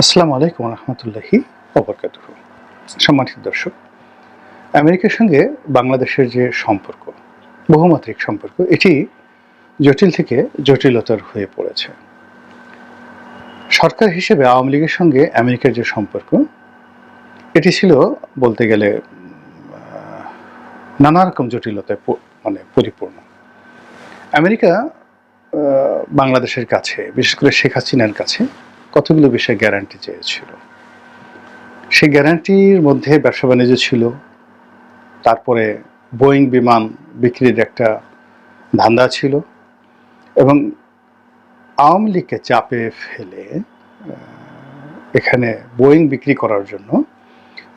আসসালামু আলাইকুম রহমতুল্লাহি ওবরকাতুহু। সম্মানিত দর্শক, আমেরিকার সঙ্গে বাংলাদেশের যে সম্পর্ক, বহুমাত্রিক সম্পর্ক, এটি জটিল থেকে জটিলতর হয়ে পড়েছে। সরকার হিসেবে আওয়ামী লীগের সঙ্গে আমেরিকার যে সম্পর্ক, এটি ছিল বলতে গেলে নানা রকম জটিলতায় পরিপূর্ণ। আমেরিকা বাংলাদেশের কাছে, বিশেষ করে শেখ হাসিনার কাছে কতগুলো বিষয়ে গ্যারান্টি চেয়েছিল। সেই গ্যারান্টির মধ্যে ব্যবসা বাণিজ্য ছিল, তারপরে বোয়িং বিমান বিক্রির একটা ধান্দা ছিল, এবং আওয়ামী লীগকে চাপে ফেলে এখানে বোয়িং বিক্রি করার জন্য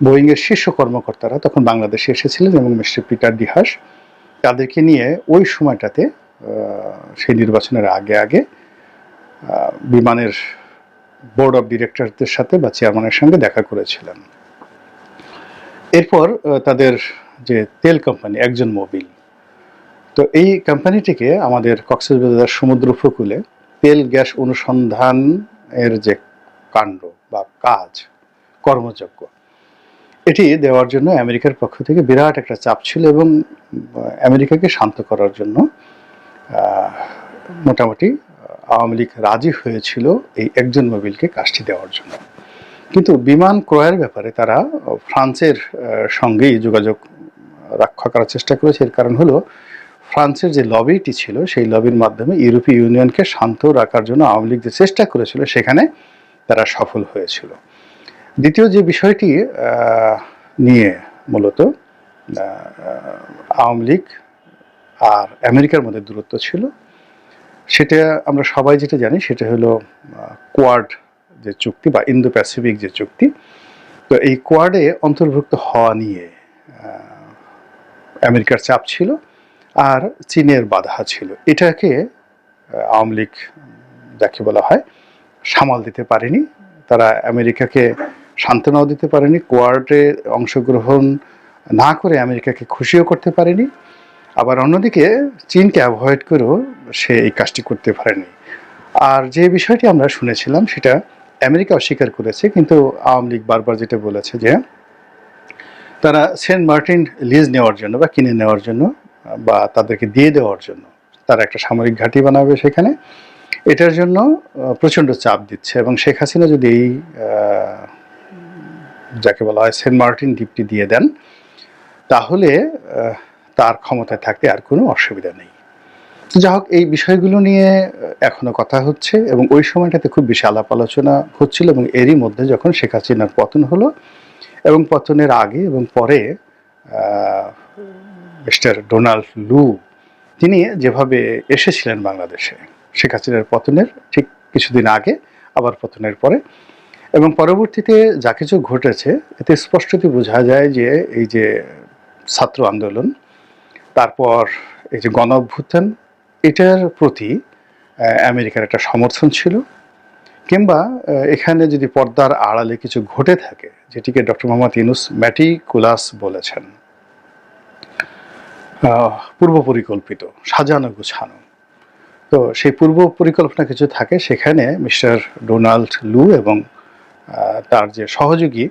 বোয়িংয়ের শীর্ষ কর্মকর্তারা তখন বাংলাদেশে এসেছিলেন, এবং মিস্টার পিটার ডিহাস তাদেরকে নিয়ে ওই সময়টাতে সেই নির্বাচনের আগে বিমানের বোর্ড অফ ডিরেক্টরদের সাথে বা চেয়ারম্যানের সঙ্গে দেখা করেছিলেন। এরপর তাদের যে তেল কোম্পানি একজন মোবিল, তো এই কোম্পানিটিকে আমাদের কক্সবাজার সমুদ্র উপকূলে তেল গ্যাস অনুসন্ধান এর যে কাণ্ড বা কাজ, কর্মযজ্ঞ, এটি দেওয়ার জন্য আমেরিকার পক্ষ থেকে বিরাট একটা চাপ ছিল, এবং আমেরিকাকে শান্ত করার জন্য মোটামুটি আওয়ামী লীগ রাজি হয়েছিল এই একজন মোবিলকে কাজটি দেওয়ার জন্য। কিন্তু বিমান ক্রয়ের ব্যাপারে তারা ফ্রান্সের সঙ্গেই যোগাযোগ রক্ষা করার চেষ্টা করেছে। এর কারণ হলো, ফ্রান্সের যে লবিটি ছিল, সেই লবির মাধ্যমে ইউরোপীয় ইউনিয়নকে শান্ত রাখার জন্য আওয়ামী লীগ যে চেষ্টা করেছিল, সেখানে তারা সফল হয়েছিল। দ্বিতীয় যে বিষয়টি নিয়ে মূলত আওয়ামী লীগ আর আমেরিকার মধ্যে দূরত্ব ছিল, সেটা আমরা সবাই যেটা জানি, সেটা হলো কোয়াড যে চুক্তি বা ইন্দো প্যাসিফিক যে চুক্তি। তো এই কোয়াডে অন্তর্ভুক্ত হওয়া নিয়ে আমেরিকার চাপ ছিল, আর চীনের বাধা ছিল। এটাকে আওয়ামী লীগ, যাকে বলা হয়, সামাল দিতে পারেনি। তারা আমেরিকাকে সান্ত্বনাও দিতে পারেনি, কোয়াডে অংশগ্রহণ না করে আমেরিকাকে খুশিও করতে পারেনি, আবার অন্যদিকে চীনকে অ্যাভয়েড করেও সে এই কাজটি করতে পারেনি। আর যে বিষয়টি আমরা শুনেছিলাম, সেটা আমেরিকা অস্বীকার করেছে, কিন্তু আওয়ামী লীগ বারবার যেটা বলেছে যে তারা সেন্ট মার্টিন লিজ নেওয়ার জন্য বা কিনে নেওয়ার জন্য বা তাদেরকে দিয়ে দেওয়ার জন্য তারা একটা সামরিক ঘাঁটি বানাবে সেখানে, এটার জন্য প্রচণ্ড চাপ দিচ্ছে। এবং শেখ হাসিনা যদি এই যাকে বলা হয় সেন্ট মার্টিন দ্বীপটি দিয়ে দেন, তাহলে তার ক্ষমতায় থাকতে আর কোনো অসুবিধা নেই। যা হোক, এই বিষয়গুলো নিয়ে এখনো কথা হচ্ছে, এবং ওই সময়টাতে খুব বেশি আলাপ আলোচনা হচ্ছিল। এবং এরই মধ্যে যখন শেখ হাসিনার পতন হলো, এবং পতনের আগে এবং পরে মিস্টার ডোনাল্ড লু তিনি যেভাবে এসেছিলেন বাংলাদেশে শেখ হাসিনার পতনের ঠিক কিছুদিন আগে, আবার পতনের পরে, এবং পরবর্তীতে যা কিছু ঘটেছে, এতে স্পষ্টতই বোঝা যায় যে এই যে ছাত্র আন্দোলন, তারপর এই যে গণ অভ্যুত্থান, এটার প্রতি আমেরিকার একটা সমর্থন ছিল। কিংবা এখানে যদি পর্দার আড়ালে কিছু ঘটে থাকে, যেটিকে ডক্টর মোহাম্মদ ইউনূস ম্যাটিকুলাস বলেছেন, পূর্ব পরিকল্পিত, সাজানো গুছানো, তো সেই পূর্ব পরিকল্পনা কিছু থাকে, সেখানে মিস্টার ডোনাল্ড লু এবং তার যে সহযোগী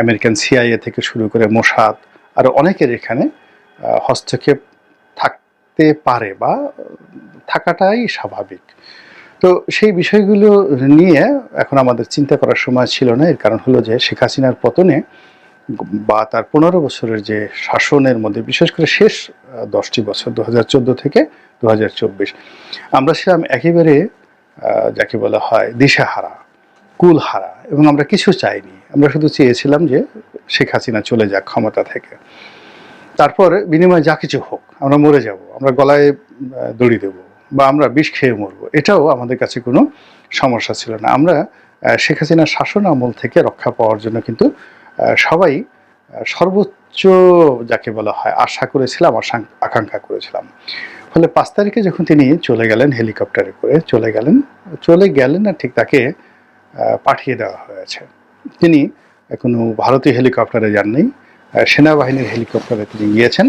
আমেরিকান সিআইএ থেকে শুরু করে মোসাদ, আরও অনেকের এখানে হস্তক্ষেপ থাকতে পারে বা থাকাটাই স্বাভাবিক। তো সেই বিষয়গুলো নিয়ে এখন আমাদের চিন্তা করার সময় ছিল না। এর কারণ হলো যে শেখ হাসিনার পতনে বা তার 15 বছরের যে শাসনের মধ্যে, বিশেষ করে শেষ 10টি বছর 2014 থেকে 2024, আমরা ছিলাম একেবারে যাকে বলা হয় দিশাহারা, কুলহারা, এবং আমরা কিছু চাইনি। আমরা শুধু চেয়েছিলাম যে শেখ হাসিনা চলে যাক ক্ষমতা থেকে, তারপর বিনিময়ে যা কিছু হোক, আমরা মরে যাব, আমরা গলায় দড়ি দেব, বা আমরা বিষ খেয়ে মরবো, এটাও আমাদের কাছে কোনো সমস্যা ছিল না। আমরা শেখ হাসিনার শাসন আমল থেকে রক্ষা পাওয়ার জন্য কিন্তু সবাই সর্বোচ্চ যাকে বলা হয় আশা করেছিলাম, আকাঙ্ক্ষা করেছিলাম। ফলে 5 তারিখে যখন তিনি চলে গেলেন, হেলিকপ্টারে করে চলে গেলেন না ঠিক, তাকে পাঠিয়ে দেওয়া হয়েছে। তিনি কোনো ভারতীয় হেলিকপ্টারে যাননি, সেনাবাহিনীর হেলিকপ্টারে তিনি গিয়েছেন,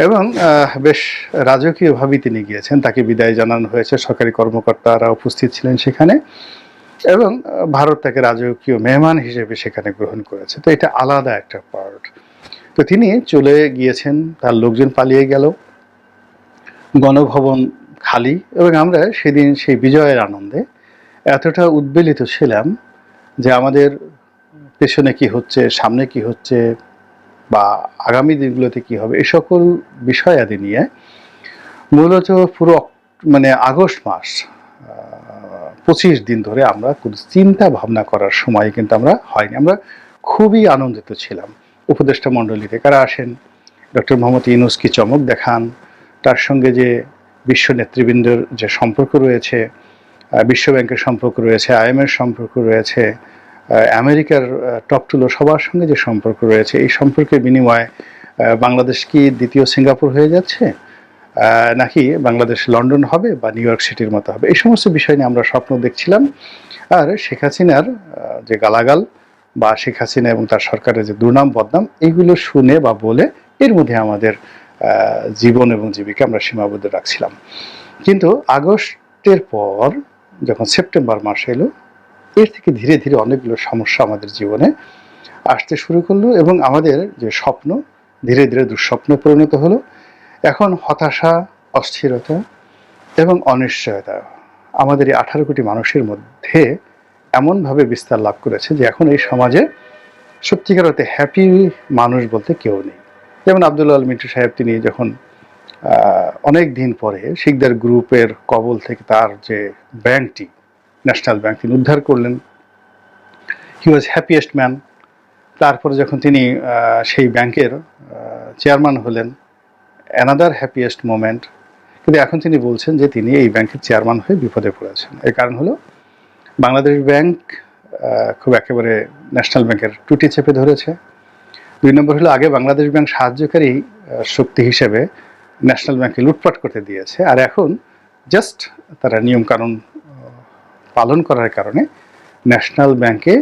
এবং বেশ রাজকীয়ভাবেই তিনি গিয়েছেন। তাকে বিদায় জানানো হয়েছে, সরকারি কর্মকর্তারা উপস্থিত ছিলেন সেখানে, এবং ভারত তাকে রাজকীয় মেহমান হিসেবে সেখানে গ্রহণ করেছে। তো এটা আলাদা একটা পার্ট। তো তিনি চলে গিয়েছেন, তার লোকজন পালিয়ে গেল, গণভবন খালি, এবং আমরা সেদিন সেই বিজয়ের আনন্দে এতটা উদ্বেলিত ছিলাম যে আমাদের পেছনে কি হচ্ছে, সামনে কি হচ্ছে, বা আগামী দিনগুলোতে কি হবে, এই সকল বিষয়াদি নিয়ে মূলত পুরো মানে আগস্ট মাস 25 দিন ধরে আমরা কোনো চিন্তা ভাবনা করার সময় কিন্তু আমরা হয়নি। আমরা খুবই আনন্দিত ছিলাম। উপদেষ্টা মণ্ডলীতে কারা আসেন, ডক্টর মোহাম্মদ ইউনূস কি চমক দেখান, তার সঙ্গে যে বিশ্ব নেতৃবৃন্দের যে সম্পর্ক রয়েছে, বিশ্বব্যাংকের সম্পর্ক রয়েছে, আইএমএর সম্পর্ক রয়েছে, আমেরিকার টপ টুলো সবার সঙ্গে যে সম্পর্ক রয়েছে, এই সম্পর্কের বিনিময়ে বাংলাদেশ কি দ্বিতীয় সিঙ্গাপুর হয়ে যাচ্ছে, নাকি বাংলাদেশ লন্ডন হবে বা নিউ ইয়র্ক সিটির মতো হবে, এই সমস্ত বিষয় নিয়ে আমরা স্বপ্ন দেখছিলাম। আর শেখ হাসিনার যে গালাগাল বা শেখ হাসিনা এবং তার সরকারের যে দুর্নাম বদনাম, এইগুলো শুনে বা বলে এর মধ্যে আমাদের জীবন এবং জীবিকা আমরা সীমাবদ্ধ রাখছিলাম। কিন্তু আগস্টের পর যখন সেপ্টেম্বর মাস এলো, এর থেকে ধীরে ধীরে অনেকগুলো সমস্যা আমাদের জীবনে আসতে শুরু করলো, এবং আমাদের যে স্বপ্ন ধীরে ধীরে দুঃস্বপ্নে পরিণত হলো। এখন হতাশা, অস্থিরতা এবং অনিশ্চয়তা আমাদের এই 18 কোটি মানুষের মধ্যে এমনভাবে বিস্তার লাভ করেছে যে এখন এই সমাজে সত্যিকার অর্থে হ্যাপি মানুষ বলতে কেউ নেই। যেমন আব্দুল আল মিন্টু সাহেব, তিনি যখন অনেক দিন পরে শিকদার গ্রুপের কবল থেকে তার যে ব্যাংকটি, ন্যাশনাল ব্যাংক, তিনি উদ্ধার করলেন, হি ওয়াজ হ্যাপিয়েস্ট ম্যান। তারপরে যখন তিনি সেই ব্যাংকের চেয়ারম্যান হলেন, অ্যানাদার হ্যাপিয়েস্ট মোমেন্ট। কিন্তু এখন তিনি বলছেন যে তিনি এই ব্যাংকের চেয়ারম্যান হয়ে বিপদে পড়েছেন। এর কারণ হলো বাংলাদেশ ব্যাংক খুব একেবারে ন্যাশনাল ব্যাংকের টুটি চেপে ধরেছে। 2 নম্বর হলো আগে বাংলাদেশ ব্যাংক সাহায্যকারী শক্তি হিসেবে ন্যাশনাল ব্যাংকে লুটপাট করতে দিয়েছে, আর এখন জাস্ট তারা নিয়মকানুন পালন করার কারণে ন্যাশনাল ব্যাংকে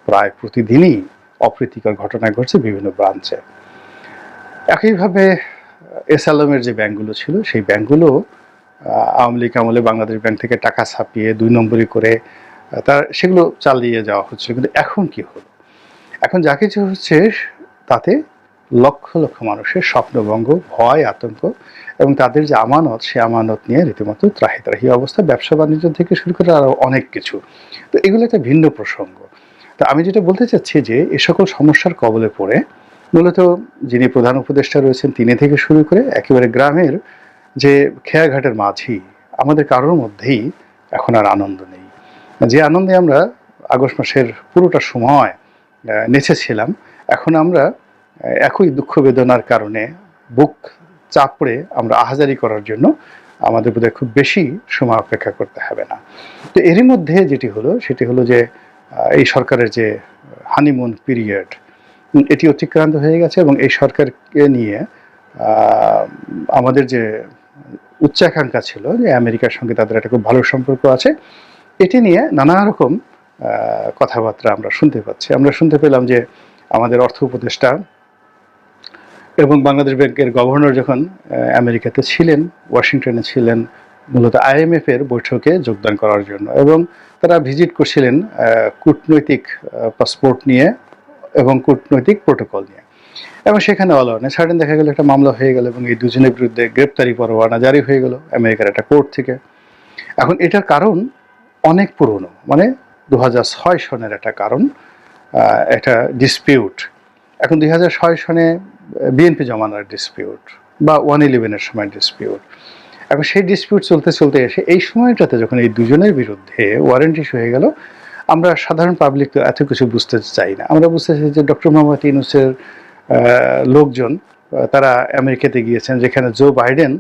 প্রায় প্রতিদিনই অপ্রীতিকর ঘটনা ঘটছে বিভিন্ন ব্রাঞ্চে। একইভাবে এসআলএমের যে ব্যাংকগুলো ছিল, সেই ব্যাংকগুলো আওয়ামী লীগ আমলে বাংলাদেশ ব্যাংক থেকে টাকা ছাপিয়ে 2 নম্বরই করে তার সেগুলো চালিয়ে যাওয়া হচ্ছে। কিন্তু এখন কি হলো, এখন যা কিছু হচ্ছে তাতে লক্ষ লক্ষ মানুষের স্বপ্নভঙ্গ, ভয়, আতঙ্ক এবং তাদের যে আমানত, সে আমানত নিয়ে রীতিমতো ত্রাহি ত্রাহি অবস্থা, ব্যবসা বাণিজ্য থেকে শুরু করে আরও অনেক কিছু। তো এগুলো একটা ভিন্ন প্রসঙ্গ। তো আমি যেটা বলতে চাচ্ছি যে এ সকল সমস্যার কবলে পড়ে মূলত যিনি প্রধান উপদেষ্টা রয়েছেন তিনি থেকে শুরু করে একেবারে গ্রামের যে খেয়াঘাটের মাঝি, আমাদের কারোর মধ্যেই এখন আর আনন্দ নেই। যে আনন্দে আমরা আগস্ট মাসের পুরোটা সময় নেচেছিলাম, এখন আমরা একই দুঃখ বেদনার কারণে বুক চাপড়ে আমরা আহাজারি করার জন্য আমাদের বোধহয় খুব বেশি সময় অপেক্ষা করতে হবে না। তো এরই মধ্যে যেটি হলো সেটি হলো যে এই সরকারের যে হানিমুন পিরিয়ড, এটি অতিক্রান্ত হয়ে গেছে, এবং এই সরকারকে নিয়ে আমাদের যে উচ্চাকাঙ্ক্ষা ছিল যে আমেরিকার সঙ্গে তাদের একটা খুব ভালো সম্পর্ক আছে, এটি নিয়ে নানা রকম কথাবার্তা আমরা শুনতে পাচ্ছি। আমরা শুনতে পেলাম যে আমাদের অর্থ উপদেষ্টা এবং বাংলাদেশ ব্যাংকের গভর্নর যখন আমেরিকাতে ছিলেন, ওয়াশিংটনে ছিলেন মূলত আইএমএফ এর বৈঠকে যোগদান করার জন্য, এবং তারা ভিজিট করছিলেন কূটনৈতিক পাসপোর্ট নিয়ে এবং কূটনৈতিক প্রোটোকল নিয়ে, এবং সেখানে অলনে সাডেন দেখা গেল একটা মামলা হয়ে গেল এবং এই দুজনের বিরুদ্ধে গ্রেপ্তারি পরোয়ানা জারি হয়ে গেল আমেরিকার একটা কোর্ট থেকে। এখন এটার কারণ অনেক পুরনো, মানে 2006 সনের একটা কারণ, একটা ডিসপিউট। এখন 2006 সনে বিএনপি জমানার ডিসপিউট বা 111-এর সময় ডিসপিউট। এখন সেই ডিসপিউট চলতে চলতে এসে এই সময়টাতে যখন এই দুজনের বিরুদ্ধে ওয়ারেন্ট ইস্যু হয়ে গেল, আমরা সাধারণ পাবলিক তো এত কিছু বুঝতে চাই না। আমরা বুঝতে চাই যে ডক্টর মোহাম্মদ ইউনূসের লোকজন তারা আমেরিকাতে গিয়েছেন, যেখানে জো বাইডেন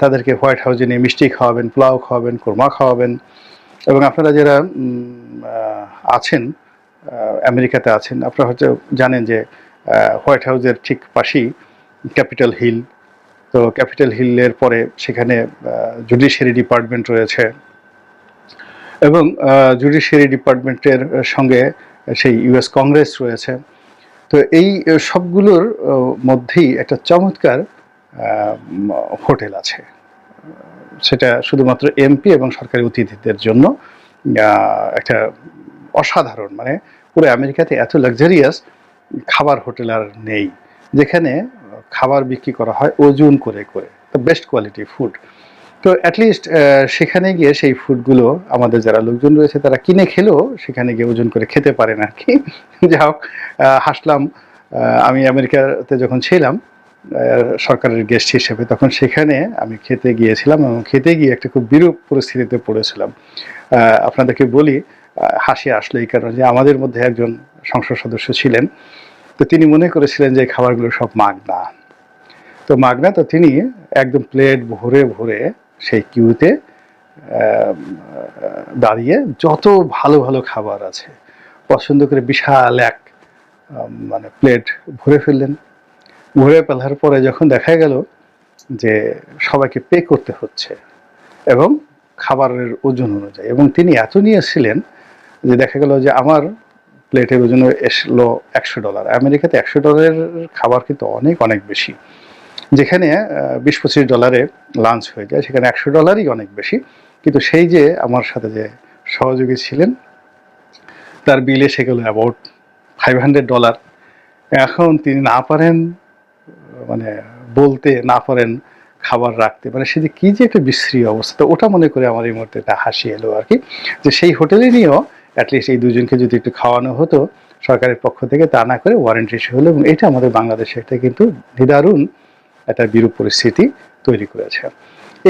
তাদেরকে হোয়াইট হাউসে নিয়ে মিষ্টি খাওয়াবেন, পোলাও খাওয়াবেন, কোরমা খাওয়াবেন। এবং আপনারা যারা আছেন আমেরিকাতে আছেন, আপনারা হয়তো জানেন যে হোয়াইট হাউসের ঠিক পাশেই ক্যাপিটাল হিল। তো ক্যাপিটাল হিলের পরে সেখানে জুডিশিয়ারি ডিপার্টমেন্ট রয়েছে, এবং জুডিশিয়ারি ডিপার্টমেন্টের সঙ্গে সেই ইউএস কংগ্রেস রয়েছে। তো এই সবগুলোর মধ্যেই একটা চমৎকার হোটেল আছে, সেটা শুধুমাত্র এমপি এবং সরকারি অতিথিদের জন্য একটা অসাধারণ, মানে পুরো আমেরিকাতে এত লাক্সারিয়াস খাবার হোটেল আর নেই, যেখানে খাবার বিক্রি করা হয় ওজন করে করে, বেস্ট কোয়ালিটি ফুড। তো অ্যাটলিস্ট সেখানে গিয়ে সেই ফুডগুলো আমাদের যারা লোকজন রয়েছে তারা কিনে খেলেও সেখানে গিয়ে ওজন করে খেতে পারে না আর কি। যা হোক, হাসলাম। আমি আমেরিকাতে যখন ছিলাম সরকারের গেস্ট হিসেবে, তখন সেখানে আমি খেতে গিয়েছিলাম এবং খেতে গিয়ে একটা খুব বিরূপ পরিস্থিতিতে পড়েছিলাম। আপনাদেরকে বলি, হাসি আসলো এই কারণে যে আমাদের মধ্যে একজন সংসদ সদস্য ছিলেন, তো তিনি মনে করেছিলেন যে খাবারগুলো সব মাগনা। তো মাগনা, তো তিনি একদম প্লেট ভরে ভরে সেই কিউতে দাঁড়িয়ে যত ভালো ভালো খাবার আছে পছন্দ করে বিশাল এক মানে প্লেট ভরে ফেললেন। ভরে ফেলার পরে যখন দেখা গেল যে সবাইকে পে করতে হচ্ছে এবং খাবারের ওজন অনুযায়ী, এবং তিনি এত নিয়েছিলেন যে দেখা গেল যে আমার প্লেটের ওজন এসলো $100। আমেরিকাতে $100 খাবার কিন্তু অনেক অনেক বেশি। যেখানে $20-25 লাঞ্চ হয়ে যায়, সেখানে $100 অনেক বেশি। কিন্তু সেই যে আমার সাথে যে সহযোগী ছিলেন তার বিল এসে গেল অ্যাবাউট $500। এখন তিনি না পারেন মানে বলতে, না পারেন খাবার রাখতে, মানে সে যে কী যে একটা বিশ্রী অবস্থা। তো ওটা মনে করে আমার এই মুহূর্তে একটা হাসি এলো আর কি, যে সেই হোটেলে নিয়েও অ্যাটলিস্ট এই দুজনকে যদি একটু খাওয়ানো হতো সরকারের পক্ষ থেকে, তা না করে ওয়ারেন্টি ইস্যু হলো, এবং এটা আমাদের বাংলাদেশে একটা কিন্তু নিদারুণ একটা বিরূপ পরিস্থিতি তৈরি করেছে।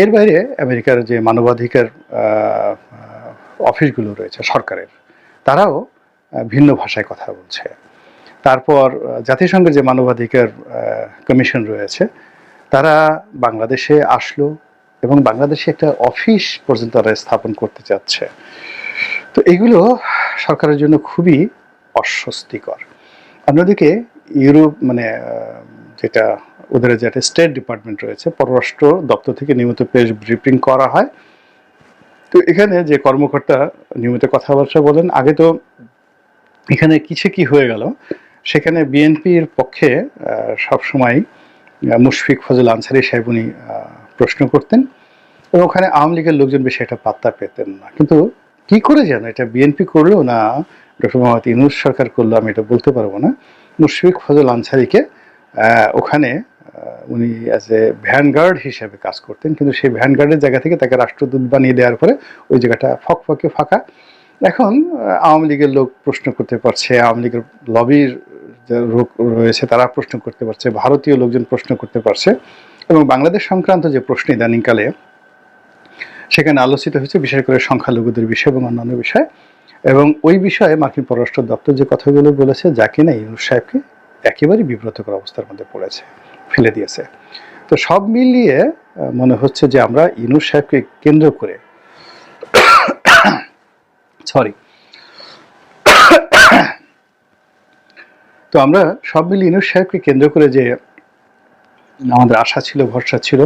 এর বাইরে আমেরিকার যে মানবাধিকার অফিসগুলো রয়েছে সরকারের, তারাও ভিন্ন ভাষায় কথা বলছে। তারপর জাতিসংঘের যে মানবাধিকার কমিশন রয়েছে, তারা বাংলাদেশে আসলো এবং বাংলাদেশে একটা অফিস পর্যন্ত তারা স্থাপন করতে চাচ্ছে। তো এগুলো সরকারের জন্য খুবই অস্বস্তিকর। অন্যদিকে ইউরোপ, মানে যেটা ওদের যে একটা স্টেট ডিপার্টমেন্ট রয়েছে, পররাষ্ট্র দপ্তর থেকে নিয়মিত প্রেস ব্রিফিং করা হয়। তো এখানে যে কর্মকর্তা নিয়মিত কথাবার্তা বলেন, আগে তো এখানে কিছু কি হয়ে গেল, সেখানে বিএনপির পক্ষে সবসময় মুশফিক ফজল আনসারী সাহেব উনি প্রশ্ন করতেন, এবং ওখানে আওয়ামী লীগের লোকজন বেশি একটা পাত্তা পেতেন না। কিন্তু কি করে যেন এটা বিএনপি করলো না ডক্টর মোহাম্মদ ইউনূস সরকার করলো, আমি এটা বলতে পারবো না, মুশফিক ফজল আনসারীকে ওখানে উনি অ্যাজ এ ভ্যানগার্ড হিসেবে কাজ করতেন, কিন্তু সেই ভ্যানগার্ডের জায়গা থেকে তাকে রাষ্ট্রদূত বানিয়ে দেওয়ার পরে ওই জায়গাটা ফকফকে ফাঁকা। এখন আওয়ামী লীগের লোক প্রশ্ন করতে পারছে, আওয়ামী লীগের লবির যে লোক রয়েছে তারা প্রশ্ন করতে পারছে, ভারতীয় লোকজন প্রশ্ন করতে পারছে, এবং বাংলাদেশ সংক্রান্ত যে প্রশ্ন ইদানিংকালে সেখানে আলোচিত হয়েছে, বিশেষ করে সংখ্যালঘুদের বিষয় এবং অন্যান্য বিষয়। এবং ওই বিষয়ে মার্কিন পররাষ্ট্র দপ্তর যে কথাগুলো বলেছে, যা কিনা ইউনূস সাহেবকে একেবারেই বিব্রতকর অবস্থার মধ্যে পড়েছে, ফেলে দিয়েছে। তো সব মিলিয়ে মনে হচ্ছে যে আমরা ইউনূস সাহেবকে কেন্দ্র করে তো আমরা সব মিলিয়ে ইউনূস সাহেবকে কেন্দ্র করে যে আমাদের আশা ছিল, ভরসা ছিল,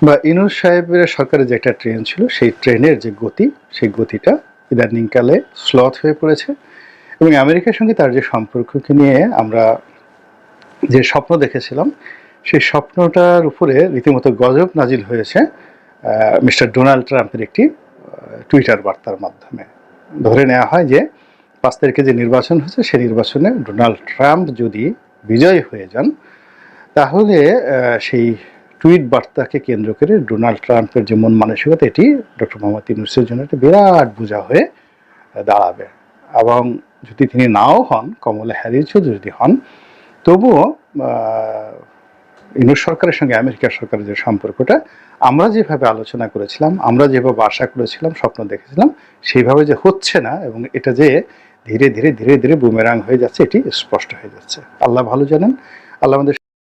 বা ইউনূস সাহেবের সরকারের যে একটা ট্রেন ছিল, সেই ট্রেনের যে গতি, সেই গতিটা ইদানিংকালে স্লথ হয়ে পড়েছে। এবং আমেরিকার সঙ্গে তার যে সম্পর্ককে নিয়ে আমরা যে স্বপ্ন দেখেছিলাম, সেই স্বপ্নটার উপরে রীতিমতো গজব নাজিল হয়েছে মিস্টার ডোনাল্ড ট্রাম্পের একটি টুইটার বার্তার মাধ্যমে। ধরে নেওয়া হয় যে 5 তারিখে যে নির্বাচন হয়েছে, সেই নির্বাচনে ডোনাল্ড ট্রাম্প যদি বিজয়ী হয়ে যান, তাহলে সেই টুইট বার্তাকে কেন্দ্র করে ডোনাল্ড ট্রাম্পের যে মন মানসিকতা, এটি ডক্টর মোহাম্মদ ইউনূসের জন্য একটা বিরাট বোঝা হয়ে দাঁড়াবে। এবং যদি তিনি নাও হন, কমলা হ্যারিসও যদি হন, তবুও ইউনূস সরকারের সঙ্গে আমেরিকার সরকারের যে সম্পর্কটা আমরা যেভাবে আলোচনা করেছিলাম, আমরা যেভাবে আশা করেছিলাম, স্বপ্ন দেখেছিলাম, সেইভাবে যে হচ্ছে না, এবং এটা যে ধীরে ধীরে ধীরে ধীরে বুমেরাং হয়ে যাচ্ছে, এটি স্পষ্ট হয়ে যাচ্ছে। আল্লাহ ভালো জানেন। আল্লাহ আমাদের